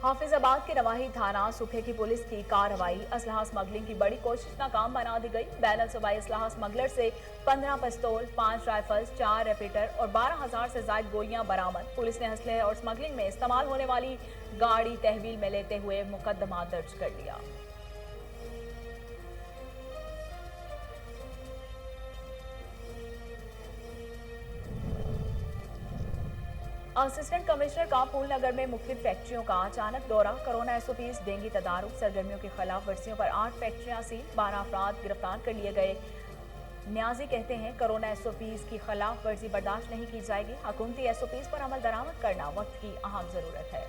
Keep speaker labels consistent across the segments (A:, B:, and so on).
A: हाफिज आबाद के रवाही थाना सुखे की पुलिस की कार्रवाई। असलहा स्मगलिंग की बड़ी कोशिश नाकाम बना दी गई। बैनल सूबाई असलहा स्मगलर से 15 पिस्तौल, 5 राइफल्स, 4 रेपीटर और 12,000 से ज्यादा गोलियां बरामद। पुलिस ने असलहे और स्मगलिंग में इस्तेमाल होने वाली गाड़ी तहवील में लेते हुए मुकदमा दर्ज कर लिया। असिस्टेंट कमिश्नर का फूल नगर में मुख्तलिफ फैक्ट्रियों का अचानक दौरा। कोरोना एसओपीज, डेंगी तदारुक, सरगर्मियों की खिलाफ वर्जियों पर 8 फैक्ट्रियां सील, 12 अफराद गिरफ्तार कर लिए गए। न्याजी कहते हैं कोरोना एसओपीज की खिलाफ वर्जी बर्दाश्त नहीं की जाएगी। हुकूमती एसओपीज पर अमल दरामद करना वक्त की अहम जरूरत है।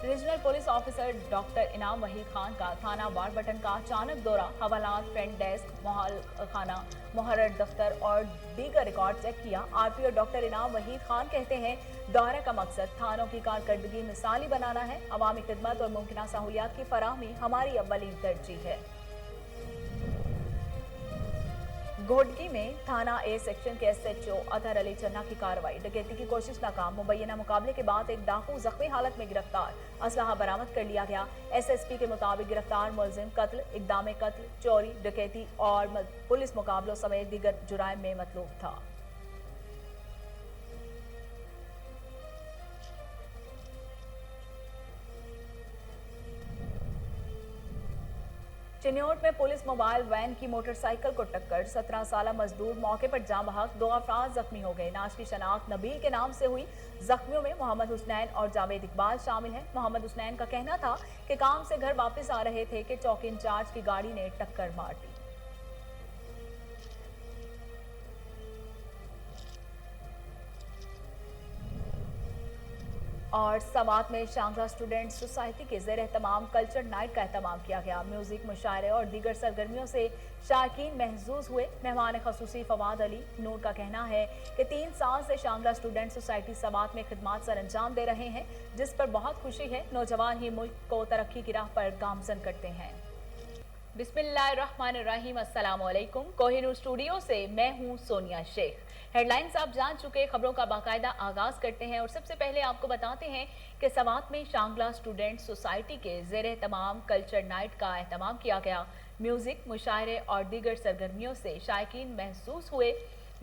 A: रीजनल पुलिस ऑफिसर डॉक्टर इनाम वहीद खान का थाना वार बटन का अचानक दौरा। हवालात, फ्रंट डेस्क, मोहल खाना, मुहर्रर दफ्तर और दीगर रिकॉर्ड चेक किया। आरपीओ डॉक्टर इनाम वहीद खान कहते हैं दौरे का मकसद थानों की कारकर्दगी मिसाली बनाना है। अवामी खिदमत और मुमकिन सहूलियात की फराहमी हमारी अव्वलीन तरजीह है। घोड़की में थाना ए सेक्शन के एसएचओ अतहर अली चन्ना की कार्रवाई। डकैती की कोशिश नाकाम। मुबैना मुकाबले के बाद एक डाकू जख्मी हालत में गिरफ्तार। असलहा बरामद कर लिया गया। एसएसपी के मुताबिक गिरफ्तार मुलजिम कत्ल, इक़दाम कत्ल, चोरी, डकैती और पुलिस मुकाबलों समेत दीगर जुराइम में मतलूब था। चिन्योट में पुलिस मोबाइल वैन की मोटरसाइकिल को टक्कर। 17 साल मजदूर मौके पर जाँ बहक, 2 अफराद जख्मी हो गए। नाश की शनाख्त नबील के नाम से हुई। जख्मियों में मोहम्मद हुसनैन और जावेद इकबाल शामिल हैं। मोहम्मद हुसनैन का कहना था कि काम से घर वापस आ रहे थे कि चौकी इंचार्ज की गाड़ी ने टक्कर मार दी। और सवात में शांगला स्टूडेंट सोसाइटी के ज़ेर एहतमाम कल्चर नाइट का एहतमाम किया गया। म्यूजिक, मुशायरे और दीगर सरगर्मियों से शायकीन महजूज हुए। मेहमान खसूसी फवाद अली नूर का कहना है कि 3 साल से शांगला स्टूडेंट सोसाइटी सवात में खिदमात सर अंजाम दे रहे हैं, जिस पर बहुत खुशी है। नौजवान ही मुल्क को तरक्की की राह पर गामजन करते हैं। बिस्मिल्लाहिर्रहमानिर्रहीम, अस्सलाम वालेकुम। कोहिनूर स्टूडियो से मैं हूं सोनिया शेख। हेडलाइंस आप जान चुके, खबरों का बाकायदा आगाज करते हैं और सबसे पहले आपको बताते हैं कि सवात में शांगला स्टूडेंट सोसाइटी के ज़ेर एहतमाम कल्चर नाइट का एहतमाम किया गया। म्यूजिक, मुशायरे और दीगर सरगर्मियों से शायकीन महसूस हुए।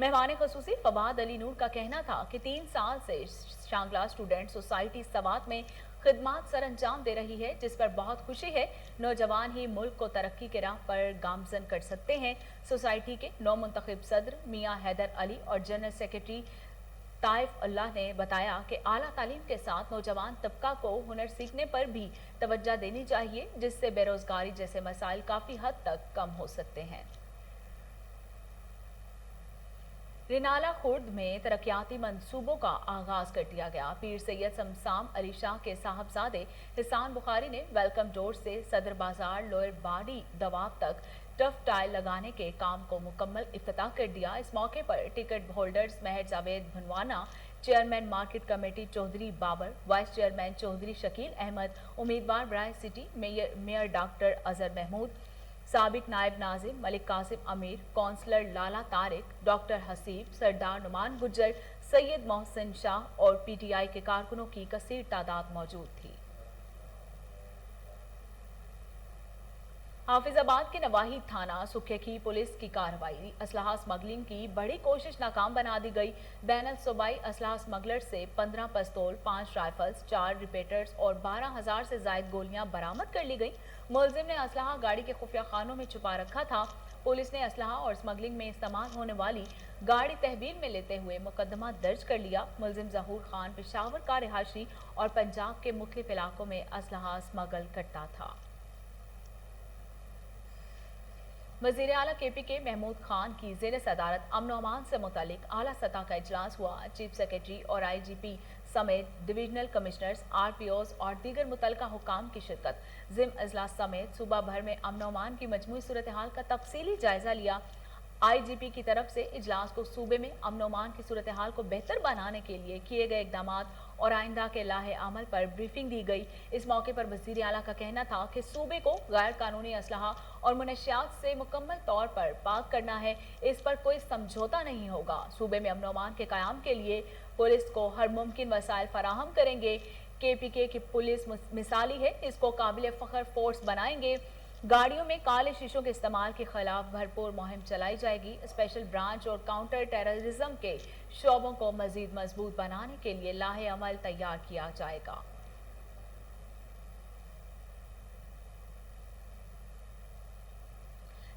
A: मेहमान खसूसी फवाद अली नूर का कहना था कि 3 साल से शांगला स्टूडेंट सोसाइटी सवात में खिदमात सर अंजाम दे रही है, जिस पर बहुत खुशी है। नौजवान ही मुल्क को तरक्की के राह पर गामजन कर सकते हैं। सोसाइटी के नौ मुंतखब सदर मियाँ हैदर अली और जनरल सेक्रेटरी ताइफ अल्लाह ने बताया कि आला तालीम के साथ नौजवान तबका को हुनर सीखने पर भी तवज्जो देनी चाहिए, जिससे बेरोजगारी जैसे मसाइल काफ़ी हद तक कम हो सकते हैं। रिनाला खुर्द में तरक्याती मंसूबों का आगाज कर दिया गया। पीर सैयद शमसाम अली शाह के साहबजादे हिसान बुखारी ने वेलकम डोर से सदर बाजार लोअर बाड़ी दवाब तक टफ टाइल लगाने के काम को मुकम्मल इफ्तिताह कर दिया। इस मौके पर ticket holders Mehar Javed Bhanwana, chairman market committee Chaudhry Babar, vice chairman Chaudhry Shakeel Ahmed, उम्मीदवार बराए city mayor doctor Azhar Mahmood, साबिक नायब नाजिम मलिक कासिम अमीर, कौंसलर लाला तारिक, डॉक्टर हसीब, सरदार नुमान गुज्जर, सैयद मोहसिन शाह और पीटीआई के कारकुनों की कसीर तादाद मौजूद थी। हाफिजाबाद के नवाही थाना सुखे की पुलिस की कार्रवाई। असलहा स्मगलिंग की बड़ी कोशिश नाकाम बना दी गई। बैनल सूबाई असलहा स्मगलर से 15 पिस्तौल, 5 राइफल्स, 4 रिपीटर्स और 12,000 से ज्यादा गोलियां बरामद कर ली गई। मुलजिम ने असलहा गाड़ी के खुफिया खानों में छुपा रखा था। पुलिस ने असलहा और स्मगलिंग में इस्तेमाल होने वाली गाड़ी तहवील में लेते हुए मुकदमा दर्ज कर लिया। मुलजिम जहूर खान पेशावर का रिहायशी और पंजाब के मुख्तलिफ इलाकों में असलहा स्मगल करता था। वज़ीर आला KPK महमूद खान की ज़ेर सदारत अमन व अमान से मुतालिक आला सतह का इजलास हुआ। चीफ सेक्रेटरी और IGP समेत डिवीजनल कमिश्नर्स, RPOs और दीगर मुतलका हुकाम की शिरकत। जिम इजलास समेत सूबा भर में अमन व अमान की मजमूई सूरत हाल का तफसीली जायजा लिया। आईजीपी की तरफ से इजलास को सूबे में अमन अमान की सूरत हाल को बेहतर बनाने के लिए किए गए इकदाम और आइंदा के लाहे अमल पर ब्रीफिंग दी गई। इस मौके पर वजीर आला का कहना था कि सूबे को गैर कानूनी असलहा और मुनशियात से मुकम्मल तौर पर पाक करना है, इस पर कोई समझौता नहीं होगा। सूबे में अमन अमान के कायम के लिए पुलिस को हर मुमकिन वसाइल फराहम करेंगे। KPK की पुलिस मिसाली है, इसको काबिल फख्र फोर्स बनाएंगे। गाड़ियों में काले शीशों के इस्तेमाल के खिलाफ भरपूर मुहिम चलाई जाएगी। स्पेशल ब्रांच और काउंटर टेररिज्म के शोबों को मजीद मजबूत बनाने के लिए लाहे अमल तैयार किया जाएगा।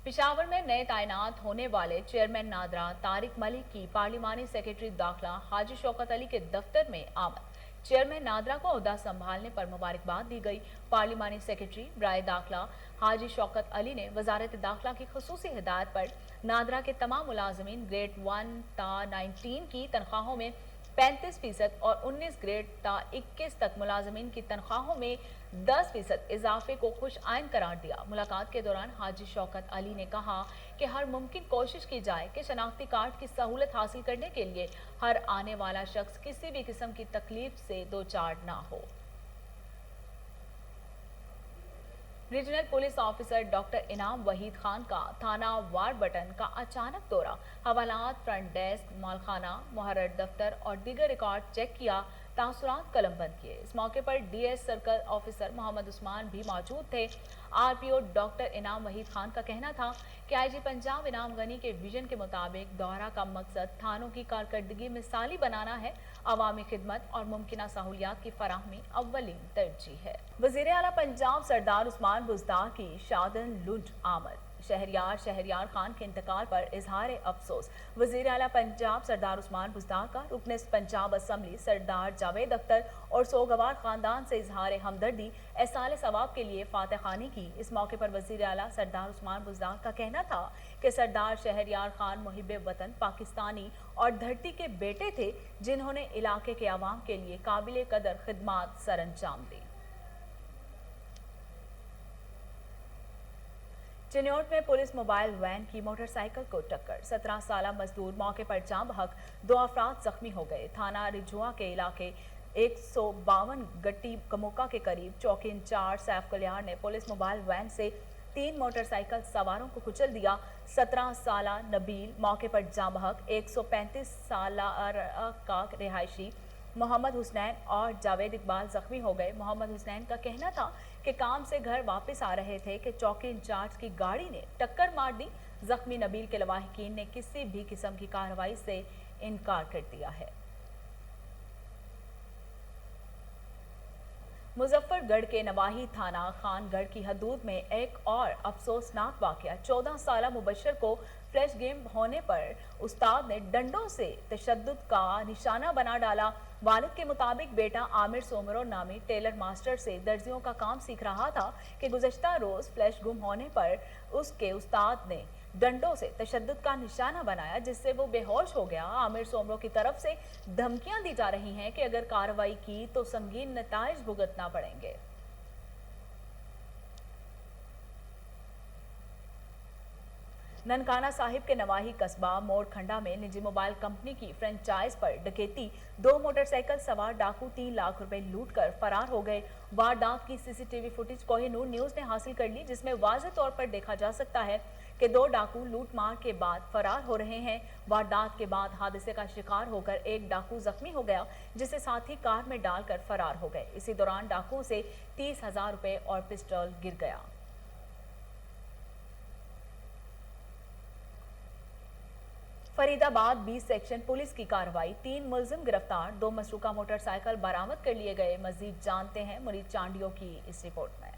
A: पेशावर में नए तैनात होने वाले चेयरमैन नादरा तारिक मलिक की पार्लिमानी सेक्रेटरी दाखिला हाजी शौकत अली के दफ्तर में आमद। चेयरमैन नादरा को ओहदा संभालने पर मुबारकबाद दी गई। पार्लिमानी सेक्रेटरी ब्राय दाखिला हाजी शौकत अली ने वजारत दाखिला की खुसूसी हिदायत पर नादरा के तमाम मुलाजमीन ग्रेड 1 ता 19 की तनख्वाहों में 35% और 19 ग्रेड ता 21 तक मुलाजमीन की तनख्वाहों में 10% इजाफे को खुश आइन करार दिया। मुलाकात के दौरान हाजी शौकत अली ने कहा कि हर मुमकिन कोशिश की जाए कि शनाख्ती कार्ड की सहूलत हासिल करने के लिए हर आने वाला शख्स किसी भी किस्म की तकलीफ से दो चार ना हो। रीजनल पुलिस ऑफिसर डॉक्टर इनाम वहीद खान का थाना वारबटन का अचानक दौरा, हवालात, फ्रंट डेस्क, मालखाना, मुहर्रर दफ्तर और दीगर रिकॉर्ड चेक किया, तासुरात कलमबंद किए। इस मौके पर DS circle officer Mohammad Usman भी मौजूद थे। RPO डॉक्टर इनाम वहीद खान का कहना था कि IG पंजाब इनाम गनी के विजन के मुताबिक दौरा का मकसद थानों की कारकर्दगी मिसाली बनाना है। अवामी खिदमत और मुमकिना सहूलियात की फराहमी अव्वलीन तरजीह है। वज़ीर आला पंजाब सरदार उस्मान बुज़दार की शादन लुंड आमद। शहरियार खान के इंतकाल पर इजहार अफसोस। वज़ीर आला पंजाब सरदार उस्मान बुज़दार का रुकन पंजाब असम्बली सरदार जावेद अख्तर और सोगवार खानदान से इजहार हमदर्दी एहसाल सवाब के लिए फातह खानी की। इस मौके पर वज़ीर आला सरदार उस्मान बुज़दार का कहना था कि सरदार शहरियार खान मुहिब वतन, पाकिस्तानी और धरती के बेटे थे, जिन्होंने इलाके के अवाम के लिए काबिल कदर खिदमात सर अंजाम दी। चिन्योट में पुलिस मोबाइल वैन की मोटरसाइकिल को टक्कर, 17 साला मजदूर मौके पर जाम बहक, 2 अफराद जख्मी हो गए। थाना रिजुआ के इलाके 152 गट्टी कमोका के करीब चौकी इंचार्ज सैफ कल्याण ने पुलिस मोबाइल वैन से 3 मोटरसाइकिल सवारों को कुचल दिया। 17 साला नबील मौके पर जाम बहक, 135 साला का रिहायशी मोहम्मद हुसनैन और जावेद इकबाल जख्मी हो गए। मोहम्मद हुसनैन का कहना था कि काम से घर वापस आ रहे थे कि चौकी इंचार्ज की गाड़ी ने टक्कर मार दी। जख्मी नबील के लवाहिकीन ने किसी भी किस्म की कार्रवाई से इनकार कर दिया है। मुजफ्फरगढ़ के नवाही थाना खानगढ़ की हदूद में एक और अफसोसनाक वाकया, 14 साला मुबशर को फ्लैश गेम होने पर उस्ताद ने डंडों से तशद्दुद का निशाना बना डाला। वालिद के मुताबिक बेटा आमिर सोमरो नामी टेलर मास्टर से दर्जियों का काम सीख रहा था कि गुज़श्ता रोज फ्लैश गुम होने पर उसके उस्ताद ने डंडों से तशद्दुद का निशाना बनाया, जिससे वो बेहोश हो गया। आमिर सोमरो की तरफ से धमकियां दी जा रही हैं कि अगर कार्रवाई की तो संगीन नताइज भुगतना पड़ेंगे। ननकाना साहिब के नवाही कस्बा मोड़ खंडा में निजी मोबाइल कंपनी की फ्रेंचाइज पर डकैती, 2 मोटरसाइकिल सवार डाकू 3 लाख रुपए लूटकर फरार हो गए। वारदात की CCTV फुटेज कोहिनूर न्यूज ने हासिल कर ली, जिसमें वाज़ेह तौर पर देखा जा सकता है कि 2 डाकू लूट मार के बाद फरार हो रहे हैं। वारदात के बाद हादसे का शिकार होकर एक डाकू जख्मी हो गया, जिसे साथी कार में डालकर फरार हो गए। इसी दौरान डाकुओं से 30,000 रुपए और पिस्टल गिर गया। फरीदाबाद 20 सेक्शन पुलिस की कार्रवाई, 3 मुलजिम गिरफ्तार, 2 मसरूका मोटरसाइकिल बरामद कर लिए गए। मजीद जानते हैं मुरीद चांडियों की इस रिपोर्ट में।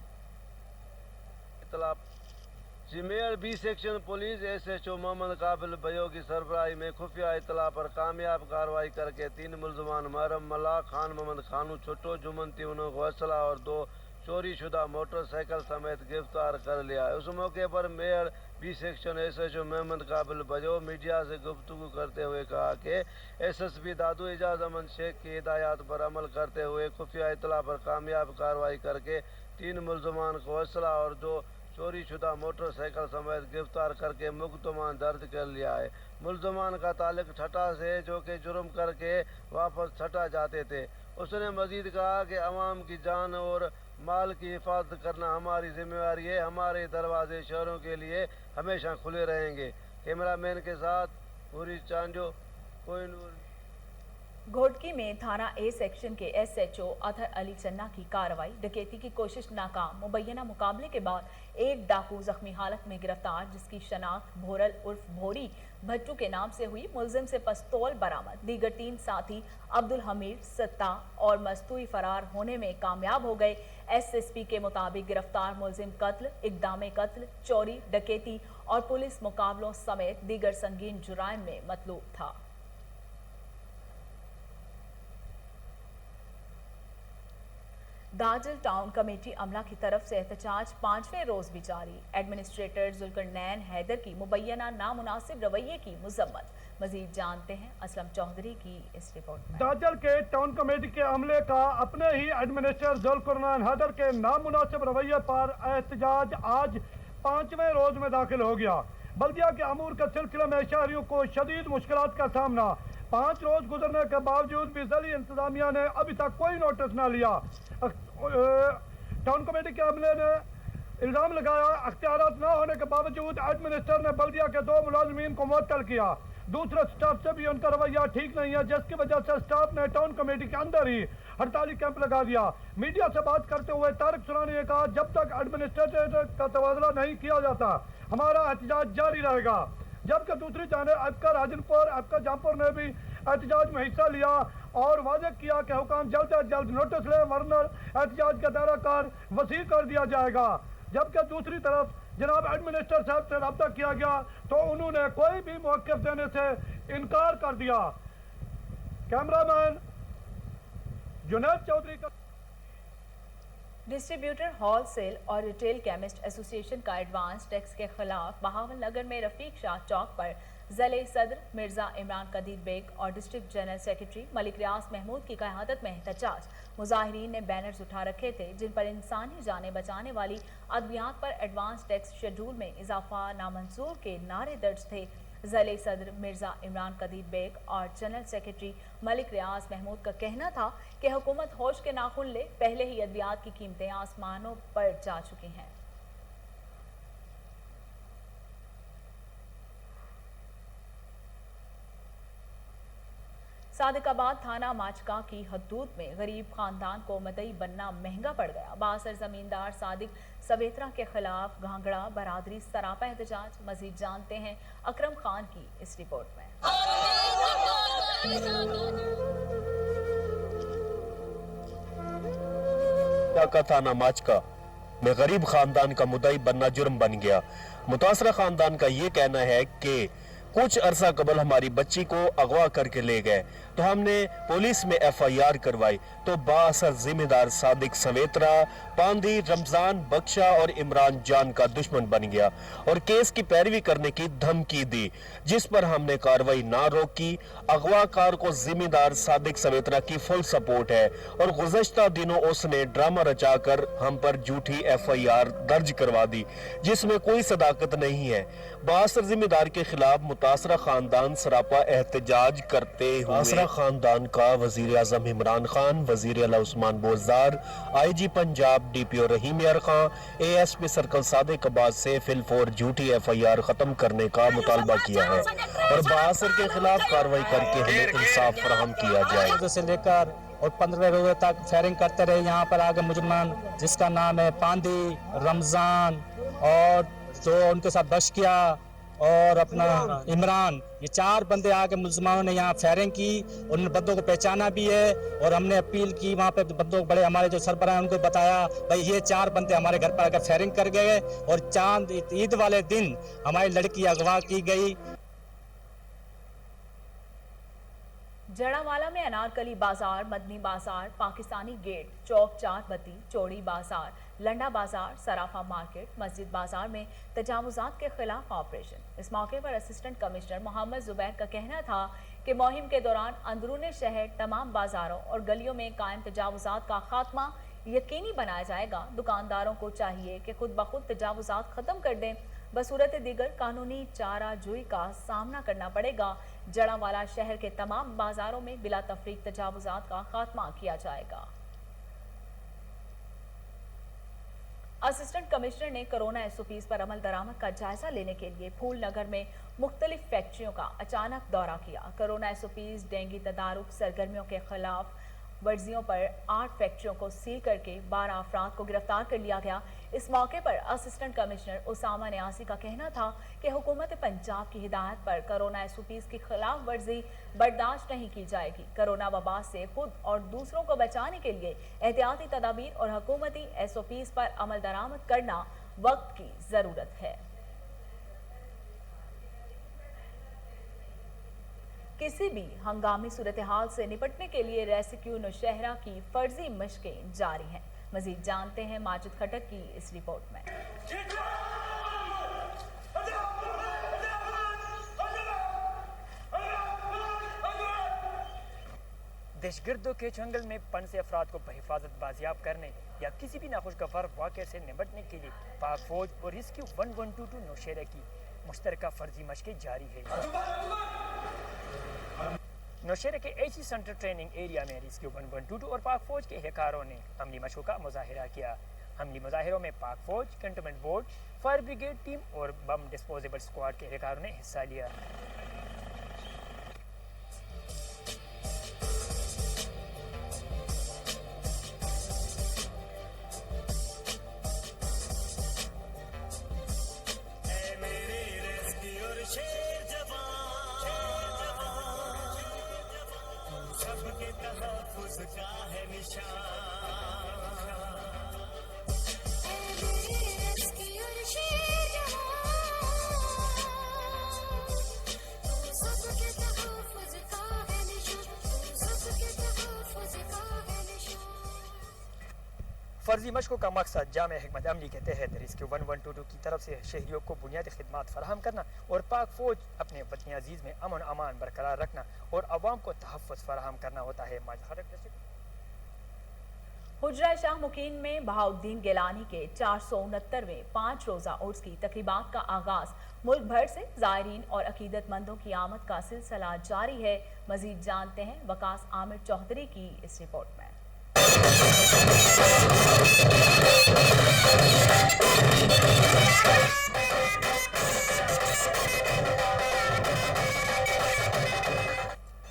B: जिमेर 20 सेक्शन पुलिस SHO मोहम्मद काबिल भयो की सरबराही में खुफिया इतला पर कामयाब कार्रवाई करके 3 मुलजमान महरम मल्ला खान, मोहम्मद खानू छोटो, जुमन तीनों को असला और 2 चोरी शुदा मोटरसाइकिल समेत गिरफ्तार कर लिया है। उस मौके पर मेयर 20 सेक्शन SHO मोहम्मद काबिल बजो मीडिया से गुफ्तगू करते हुए कहा कि SSP दादू एजाज अमन शेख की हिदायत पर अमल करते हुए खुफिया इतला पर कामयाब कार्रवाई करके 3 मुलजमान को असला और 2 चोरी शुदा मोटरसाइकिल समेत गिरफ्तार करके मुकदमा दर्ज कर लिया है। मुलजमान का ताल्लुक ठट्टा से जो कि जुर्म करके वापस ठट्टा जाते थे। उसने मजीद कहा कि अवाम की जान और माल की हिफाजत करना हमारी जिम्मेवारी है। हमारे दरवाजे शहरों के लिए हमेशा खुले रहेंगे। कैमरामैन के साथ पूरी चांजो, कोहिनूर।
A: घोटकी में थाना ए सेक्शन के SHO अतहर अली चन्ना की कार्रवाई। डकैती की कोशिश नाकाम। मुबैना मुकाबले के बाद एक डाकू जख्मी हालत में गिरफ्तार, जिसकी शनाख्त भोरल उर्फ भोरी भट्टू के नाम से हुई। मुलजिम से पिस्तौल बरामद। दीगर 3 साथी अब्दुल हमीद, सत्ता और मस्तूई फरार होने में कामयाब हो गए। SSP के मुताबिक गिरफ्तार मुलजिम कत्ल, इक़दाम कत्ल, चोरी, डकैती और पुलिस मुकाबलों समेत दीगर संगीन जुराइम में मतलूब था। दाजल टाउन कमेटी अमला की तरफ से एहतजाज 5वें रोज भी जारी। एडमिनिस्ट्रेटर जुल्करनैन हैदर की मुबैना नामुनासिब रवैये की मुजम्मत। मजीद जानते हैं असलम चौधरी की इस रिपोर्ट में।
C: दाजल के टाउन कमेटी के अमले का अपने ही एडमिनिस्ट्रेटर जुल्करनैन हैदर के नामुनासिब रवैये पर एहतजाज आज 5वें रोज में दाखिल हो गया। बल्दिया के अमूर के सिलसिले में शहरियों को शदीद मुश्किलात का सामना। 5 रोज गुजरने के बावजूद भी जिली इंतजामिया ने अभी तक कोई नोटिस न लिया। टाउन कमेटी के अमले ने इल्जाम लगाया अख्तियारात न होने के बावजूद एडमिनिस्ट्रेटर ने बल्दिया के 2 मुलाजमीन को मुअत्तल किया। दूसरे स्टाफ से भी उनका रवैया ठीक नहीं है, जिसकी वजह से स्टाफ ने टाउन कमेटी के अंदर ही हड़ताली कैंप लगा दिया। मीडिया से बात करते हुए तारिक सुरानी ने कहा, जब तक एडमिनिस्ट्रेटर का तबादला नहीं किया जाता हमारा एहतजाज जारी रहेगा। जबकि दूसरी जानिब आपका राजनपुर, आपका जहाँपुर ने भी एहतजाज में हिस्सा लिया और वाज़ेह किया कि हुकाम जल्द से जल्द नोटिस ले, वरना एहतजाज का दायरा कार वसी कर दिया जाएगा। जबकि दूसरी तरफ जनाब एडमिनिस्ट्रेटर साहब से रब्ता किया गया तो उन्होंने कोई भी मौक़िफ़ देने से इनकार कर दिया। कैमरामैन जुनैद चौधरी का।
A: डिस्ट्रीब्यूटर, होलसेल और रिटेल केमिस्ट एसोसिएशन का एडवांस टैक्स के खिलाफ बहावल नगर में रफीक शाह चौक पर ज़िले सदर मिर्जा इमरान कदीर बेग और डिस्ट्रिक्ट जनरल सेक्रेटरी मलिक रियाज महमूद की क़यादत में एहतजाज। मुजाहिरीन ने बैनर्स उठा रखे थे जिन पर इंसानी जानें बचाने वाली अद्वियात पर एडवांस टैक्स शेड्यूल में इजाफा नामंजूर के नारे दर्ज थे। ज़िले सदर मिर्जा इमरान कदीर बेग और जनरल सेक्रेटरी मलिक रियाज महमूद का कहना था कि हुकूमत होश के नाखुन ले, पहले ही अद्वियात की कीमतें आसमानों पर जा चुकी हैं। सादिकाबाद थाना माचका की हदूद में गरीब खानदान को मदई बनना महंगा पड़ गया। बासर जमींदार सादिक सवेत्रा के खिलाफ घांगड़ा बरादरी सरापा एहतजाज। मजीद जानते हैं अकरम खान की इस रिपोर्ट में।
D: का थाना माचका में गरीब खानदान का मुदई बनना जुर्म बन गया। मुतासरा खानदान का ये कहना है कि कुछ अरसा कबल हमारी बच्ची को अगवा करके ले गए तो हमने पुलिस में FIR करवाई तो बासर जिम्मेदार सादिक सवेत्रा पांदी रमजान बख्शा और इमरान जान का दुश्मन बन गया और केस की पैरवी करने की धमकी दी, जिस पर हमने कार्रवाई ना रोकी। अगवाकार को जिम्मेदार सादिक सवेत्रा की फुल सपोर्ट है और गुज़श्ता दिनों उसने ड्रामा रचाकर हम पर झूठी FIR दर्ज करवा दी जिसमें कोई सदाकत नहीं है। बासर जिम्मेदार के खिलाफ मुतासरा खानदान सरापा एहतजाज करते हुए खानदान का वजीर आजम इमरान खान, वजीर आला उस्मान बोजदार, IG पंजाब DPO रहीम यार खान, ASP सर्कल सादिकाबाद से फिलफोर झूठी FIR खत्म करने का मुतालबा किया है और बासर के खिलाफ कार्रवाई करके हमें इंसाफ फराहम किया जाए।
E: से लेकर और 15 रोज तक फायरिंग करते रहे। यहाँ पर आगे मुजरमान जिसका नाम है पांदी, रमजान और जो उनके साथ बश्किया और अपना इमरान, ये 4 बंदे आके मुसलमानों ने यहाँ फायरिंग की। उन बंदों को पहचाना भी है और हमने अपील की वहाँ पे बंदों को, बड़े हमारे जो सरबराह हैं उनको बताया भाई ये 4 बंदे हमारे घर पर आकर फायरिंग कर गए और चांद ईद वाले दिन हमारी लड़की अगवा की गई।
A: जड़ावाला में अनारकली बाजार, मदनी बाजार, पाकिस्तानी गेट, चौक चार बत्ती, चौड़ी बाजार, लंडा बाजार, सराफा मार्केट, मस्जिद बाजार में तजावुजात के खिलाफ ऑपरेशन। इस मौके पर असिस्टेंट कमिश्नर मोहम्मद जुबैर का कहना था कि मुहिम के दौरान अंदरूनी शहर तमाम बाजारों और गलियों में कायम तजावुजात का खात्मा यकीनी बनाया जाएगा। दुकानदारों को चाहिए कि खुद ब खुद तजावुजात खत्म कर दें, बसूरत दीगर कानूनी चाराजोई का सामना करना पड़ेगा। जड़ावाला शहर के तमाम बाजारों में बिला तफरीक तजावुजात का खात्मा किया जाएगा। असिस्टेंट कमिश्नर ने कोरोना एसओपीज पर अमल दरामद का जायजा लेने के लिए फूल नगर में मुख्तलिफ फैक्ट्रियों का अचानक दौरा किया। कोरोना एसओपीज डेंगू तदारुक सरगर्मियों के खिलाफ वर्जियों पर 8 फैक्ट्रियों को सील करके 12 अफराद को गिरफ्तार कर लिया गया। इस मौके पर असिस्टेंट कमिश्नर उसामा न्यासी का कहना था कि हुकूमत पंजाब की हिदायत पर कोरोना एसओपीज की खिलाफ वर्जी बर्दाश्त नहीं की जाएगी। कोरोना वबा से खुद और दूसरों को बचाने के लिए एहतियाती तदाबीर और हुकूमती एसओपीज पर अमल दरामद करना वक्त की जरूरत है। किसी भी हंगामी सूरत हाल से निपटने के लिए रेस्क्यू नौशहरा की फर्जी मशकें जारी हैं। मजीद जानते हैं माजिद खटक की इस रिपोर्ट में।
F: दहशतगर्दों के जंगल में फंसे अफराद को बहिफाजत बाजियाब करने या किसी भी नाखुशगवार वाक़े से निपटने के लिए पाक फौज और रेस्क्यू 1122 नौशहरा की मुश्तरका फर्जी मशकें जारी है। नौशहरा के एसी सेंटर ट्रेनिंग एरिया में रेस्क्यू 1122 और पाक फौज के एहलकारों ने अमली मशकों का मुजाहिरा किया। अमली मुजाहिरों में पाक फौज, cantonment board, fire brigade team और बम डिस्पोजेबल स्क्वाड के एहलकारों ने हिस्सा लिया। फर्जी मशकों का मकसद जाम हिकमत अमली के तहत रेस्क्यू 1122 की तरफ से शहरियों को बुनियादी खिदमात फराहम करना और पाक फौज अपने वतन अजीज में अमन अमान बरकरार रखना और अवाम को तहफ़्फ़ुज़ फराहम करना होता है।
A: हुजरा शाह मुकीन में बहाउद्दीन गिलानी के 469वें 5 रोज़ा उर्स की तकरीबात का आगाज मुल्क भर से ज़ायरीन और अकीदतमंदों की आमद का सिलसिला जारी है। मजीद जानते हैं वकास आमिर चौधरी की इस रिपोर्ट में।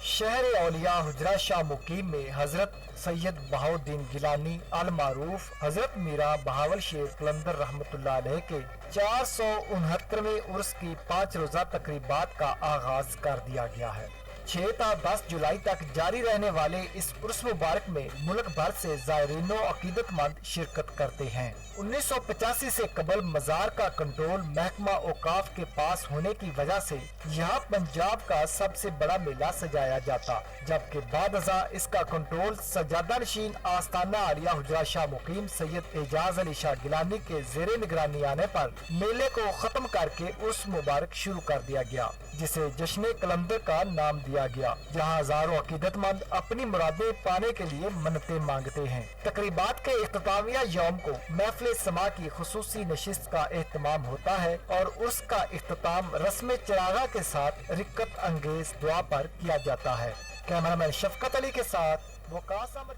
G: शहर औलिया हुजरा शाह मुकीम में हजरत सैयद बहाउद्दीन गिलानी अल मारूफ हजरत मीरा बहावल शेर कलंदर रहमतुल्लाह अलैह के 469वें उर्स की 5 रोज़ा तकरीबात का आगाज कर दिया गया है। 6 ta 10 जुलाई तक जारी रहने वाले इस उर्स मुबारक में मुल्क भर से ज़ायरीनों अकीदतमंद शिरकत करते हैं। 1985 से कबल मज़ार का कंट्रोल महकमा औकाफ के पास होने की वजह से यहाँ पंजाब का सबसे बड़ा मेला सजाया जाता, जबकि बाद इसका कंट्रोल सजादा नशीन आस्ताना आलिया हुजरा शाह मुकीम सैयद एजाज अली शाह गिलानी के ज़ेरे निगरानी आने पर मेले को खत्म करके उर्स मुबारक शुरू कर दिया गया, जिसे जश्न कलंदर का नाम दिया गया, जहाँ हजारों अकीदतमंद अपनी मुरादें पाने के लिए मन्नतें मांगते हैं। तकरीबात के इख्तितामिया यौम को महफिल समा की खुसूसी नशिस्त का एहतमाम होता है और उसका इख्तिताम रस्म चिरागा के साथ रिक्कत अंगेज दुआ पर किया जाता है। कैमरामैन शफकत अली के साथ वकास आमिर।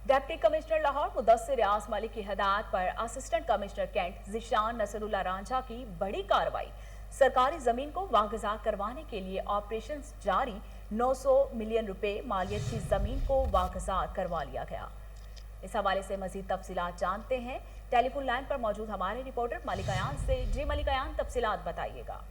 A: डिप्टी कमिश्नर लाहौर मुदस्सिर आज़म अली की हिदायत पर assistant commissioner cantt Zeeshan Nasrullah Ranjha की बड़ी कार्रवाई। सरकारी जमीन को वागुजार करवाने के लिए ऑपरेशन जारी 900 मिलियन रुपए मालियत की जमीन को वागुजार करवा लिया गया। इस हवाले से मजीद तफसीलात जानते हैं टेलीफोन लाइन पर मौजूद हमारे रिपोर्टर मलिक अयान से। जी मलिक अयान, तफसीलात बताइएगा।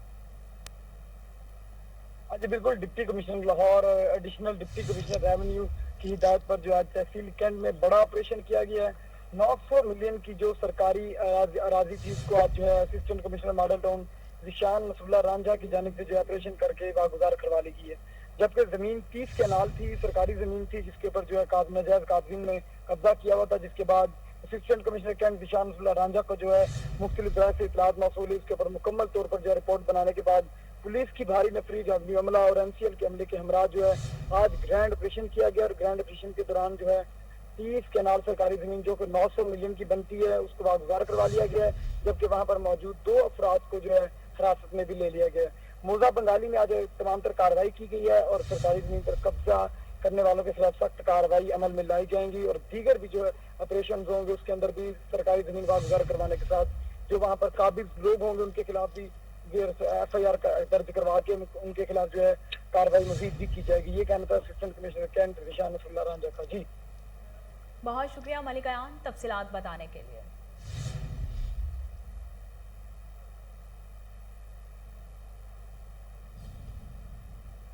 H: आज बिल्कुल deputy commissioner Lahore additional deputy commissioner revenue की हिदायत पर जो आज तहसील कैंट में बड़ा ऑपरेशन किया गया है। 900 मिलियन की जो सरकारी अराजी थी उसको आज जो है assistant commissioner model town Zeeshan Nasrullah Ranjha की जानिब से जो ऑपरेशन करके वागुजार करवा ली गई है, जबकि जमीन 30 कैनाल थी, सरकारी जमीन थी, जिसके ऊपर जो है नाजायज काबजीन ने कब्जा किया हुआ था, जिसके बाद assistant commissioner cantt Zeeshan Nasrullah Ranjha को जो है मुख्तलिफ तरह से इतलात मौसूल हुई। उसके ऊपर मुकम्मल तौर पर जो है रिपोर्ट बनाने के बाद पुलिस की भारी नफरी आदमी अमला और MCL के अमले के हमरा जो है आज ग्रैंड ऑपरेशन किया गया और ग्रैंड ऑपरेशन के दौरान जो है 30 कनाल सरकारी जमीन जो कि 900 मिलियन की बनती है उसको वागुजार करवा लिया गया है, जबकि वहां पर मौजूद 2 अफराद को जो है हिरासत में भी ले लिया गया है। मौजा बंगाली में आज तमाम तर कार्रवाई की गई है और सरकारी जमीन पर कब्जा करने वालों के खिलाफ सख्त कार्रवाई अमल में लाई जाएंगी और दीगर भी जो है ऑपरेशन होंगे उसके अंदर भी सरकारी जमीन वागुजार करवाने के साथ जो वहाँ पर काबिज लोग होंगे उनके खिलाफ भी FIR दर्ज करवा के उनके खिलाफ जो है कार्रवाई मजीद भी की जाएगी। ये कहना था assistant commissioner cantt Rishan Nasrullah Ranjha का। जी
A: बहुत शुक्रिया मलिक अयान तफसीलात बताने के लिए।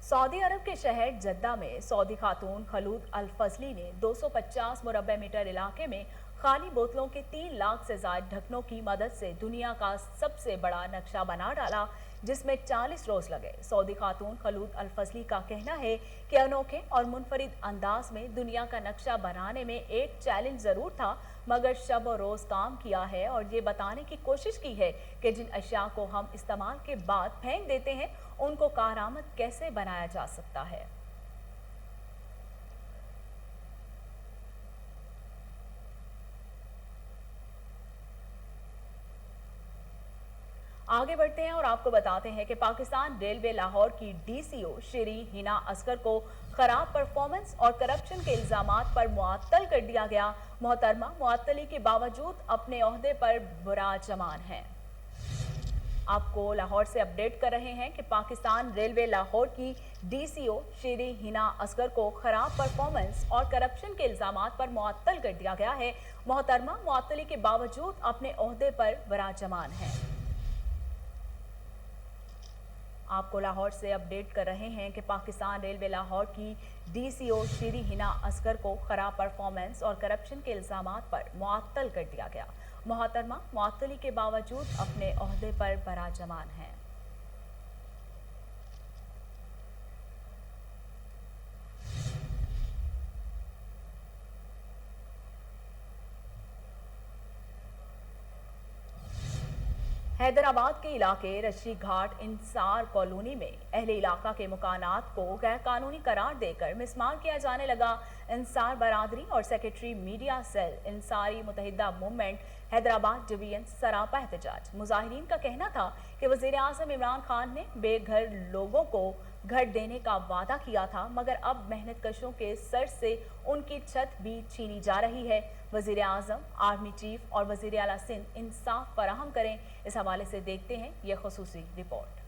A: सऊदी अरब के शहर जद्दा में सऊदी खातून खलूद अल फजली ने 250 मुरब्बे मीटर इलाके में खाली बोतलों के 3 लाख से ज्यादा ढक्कनों की मदद से दुनिया का सबसे बड़ा नक्शा बना डाला, जिसमें 40 रोज लगे। सऊदी खातून खलूद अल फजली का कहना है कि अनोखे और मुनफरिद अंदाज में दुनिया का नक्शा बनाने में एक चैलेंज जरूर था, मगर शब और रोज काम किया है और ये बताने की कोशिश की है कि जिन अशिया को हम इस्तेमाल के बाद फेंक देते हैं उनको कारआमद कैसे बनाया जा सकता है। आगे बढ़ते हैं और आपको बताते हैं कि पाकिस्तान रेलवे लाहौर की DCO श्री हिना असगर को खराब परफॉर्मेंस और करप्शन के इल्जामात पर मुअत्तल कर दिया गया। मोहतरमा मुअत्तली के बावजूद अपने ओहदे पर विराजमान हैं। आपको लाहौर से अपडेट कर रहे हैं कि पाकिस्तान रेलवे लाहौर की DCO श्री हिना असगर को खराब परफॉर्मेंस और करप्शन के इल्जामात पर मुअत्तल कर दिया गया है। मोहतरमा मुअत्तली के बावजूद अपने ओहदे पर विराजमान हैं। आपको लाहौर से अपडेट कर रहे हैं कि पाकिस्तान रेलवे लाहौर की DCO श्री हिना असगर को खराब परफॉर्मेंस और करप्शन के इल्जामात पर मुअत्तल कर दिया गया। मोहतरमा मुअत्तली के बावजूद अपने ओहदे पर विराजमान हैं। हैदराबाद के इलाके रशी घाट इंसार कॉलोनी में अहले इलाका के मकानात को गैर कानूनी करार देकर मिसमार किया जाने लगा। इंसार बरादरी और secretary media cell इंसारी मुतहिदा movement Hyderabad division सरापा एहतजाज। मुजाहिरीन का कहना था कि वजीर आज़म इमरान खान ने बेघर लोगों को घर देने का वादा किया था, मगर अब मेहनत कशों के सर से उनकी छत भी छीनी जा रही है। वजीर आज़म, आर्मी चीफ और वजीर आला सिंध इंसाफ फराहम करें। इस हवाले से देखते हैं यह खुसूसी रिपोर्ट।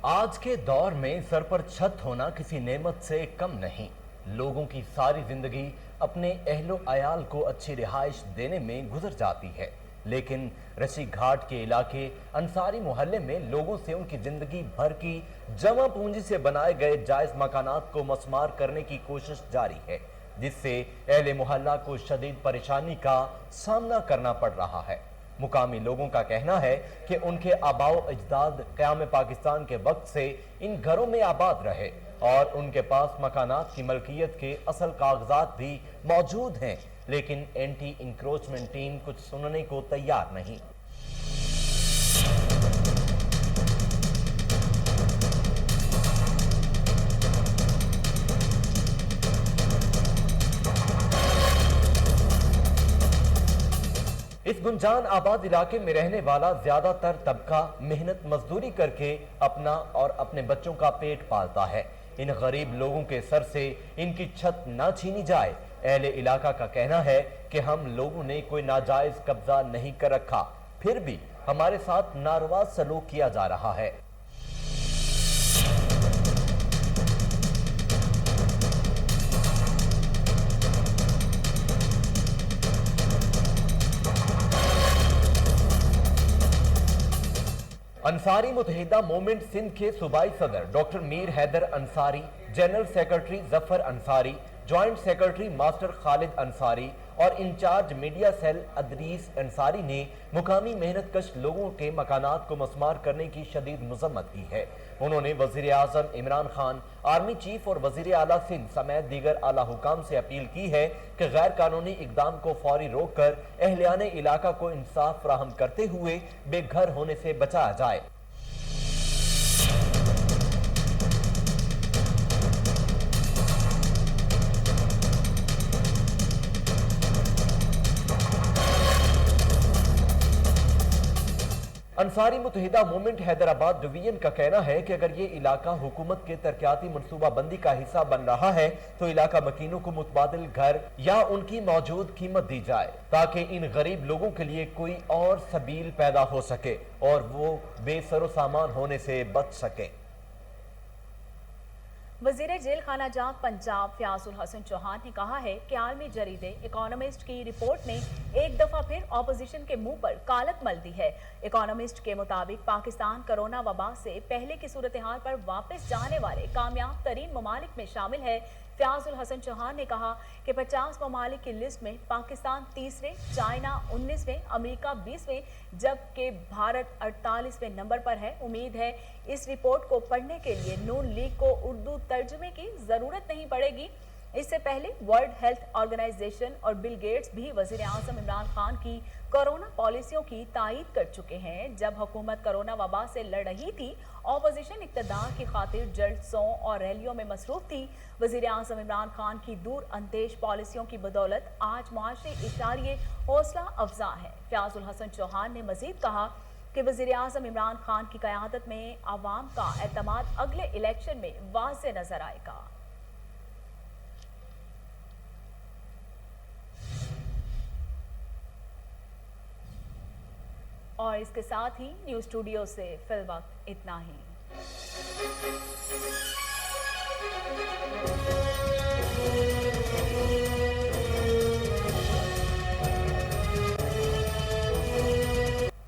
I: आज के दौर में सर पर छत होना किसी नेमत से कम नहीं। लोगों की सारी जिंदगी अपने अहलो अयाल को अच्छी रिहाइश देने में गुजर जाती है, लेकिन रशी घाट के इलाके अंसारी मोहल्ले में लोगों से उनकी जिंदगी भर की जमा पूंजी से बनाए गए जायज मकानात को मस्मार करने की कोशिश जारी है, जिससे अहले मोहल्ला को शदीद परेशानी का सामना करना पड़ रहा है। मुकामी लोगों का कहना है कि उनके आबाओ अजदाद क़याम पाकिस्तान के वक्त से इन घरों में आबाद रहे और उनके पास मकानात की मलकियत के असल कागजात भी मौजूद हैं, लेकिन एंटी इंक्रोचमेंट टीम कुछ सुनने को तैयार नहीं। इस गुंजान आबाद इलाके में रहने वाला ज्यादातर तबका मेहनत मजदूरी करके अपना और अपने बच्चों का पेट पालता है। इन गरीब लोगों के सर से इनकी छत ना छीनी जाए। अहले इलाका का कहना है कि हम लोगों ने कोई नाजायज कब्जा नहीं कर रखा, फिर भी हमारे साथ नारवा सलूक किया जा रहा है। अंसारी मुतहिदा मूवमेंट सिंध के सूबाई सदर doctor Mir Haider Ansari, general secretary Zafar Ansari, joint secretary master Khalid Ansari और incharge media cell Idrees Ansari ने मुकामी मेहनत कश लोगों के मकानात को मस्मार करने की शदीद मजम्मत की है। उन्होंने वजीर आजम इमरान खान, आर्मी चीफ और वजीर आला सिंध समेत दीगर आला हुकाम से अपील की है कि गैर कानूनी इकदाम को फौरी रोक कर अहलियाने इलाका को इंसाफ फराहम करते हुए बेघर होने से बचाया जाए। अंसारी मुत्तहिदा मूवमेंट हैदराबाद डिवीजन का कहना है कि अगर ये इलाका हुकूमत के तरक्याती मनसूबा बंदी का हिस्सा बन रहा है तो इलाका मकीनों को मुतबादिल घर या उनकी मौजूद कीमत दी जाए ताकि इन गरीब लोगों के लिए कोई और सबील पैदा हो सके और वो बेसरो सामान होने से बच सके।
A: वजीर जेल खाना जात पंजाब फयाजुल हसन चौहान ने कहा है कि आलमी जरीदे इकोनॉमिस्ट की रिपोर्ट ने एक दफा फिर ऑपोजिशन के मुंह पर कालक मल दी है। इकोनॉमिस्ट के मुताबिक पाकिस्तान कोरोना वबा से पहले की सूरत हाल पर वापस जाने वाले कामयाब तरीन ममालिक में शामिल है। फयाजुल हसन चौहान ने कहा कि 50 ममालिक की लिस्ट में पाकिस्तान 30वें, चाइना 19वें, अमेरिका 20वें जबकि भारत 48वें नंबर पर है। उम्मीद है इस रिपोर्ट को पढ़ने के लिए नून लीग को उर्दू तर्जुमे की जरूरत नहीं पड़ेगी। इससे पहले वर्ल्ड हेल्थ ऑर्गेनाइजेशन और बिल गेट्स भी वजीर आजम इमरान खान की कोरोना पॉलिसियों की तायीद कर चुके हैं। जब हुकूमत कोरोना वबा से लड़ रही थी, ऑपोजिशन इक़्तिदार की खातिर जलसों और रैलियों में मसरूफ थी। वजीर आजम इमरान खान की दूर अंदेश पॉलिसियों की बदौलत आज मुआशरी इशारे हौसला अफजा है। फयाजुल हसन चौहान ने मजीद कहा कि वजीर आजम इमरान खान की क़यादत में आवाम का एतमाद अगले इलेक्शन में वाज़े नजर आएगा। और इसके साथ ही न्यूज़ स्टूडियो से फिल वक्त इतना ही।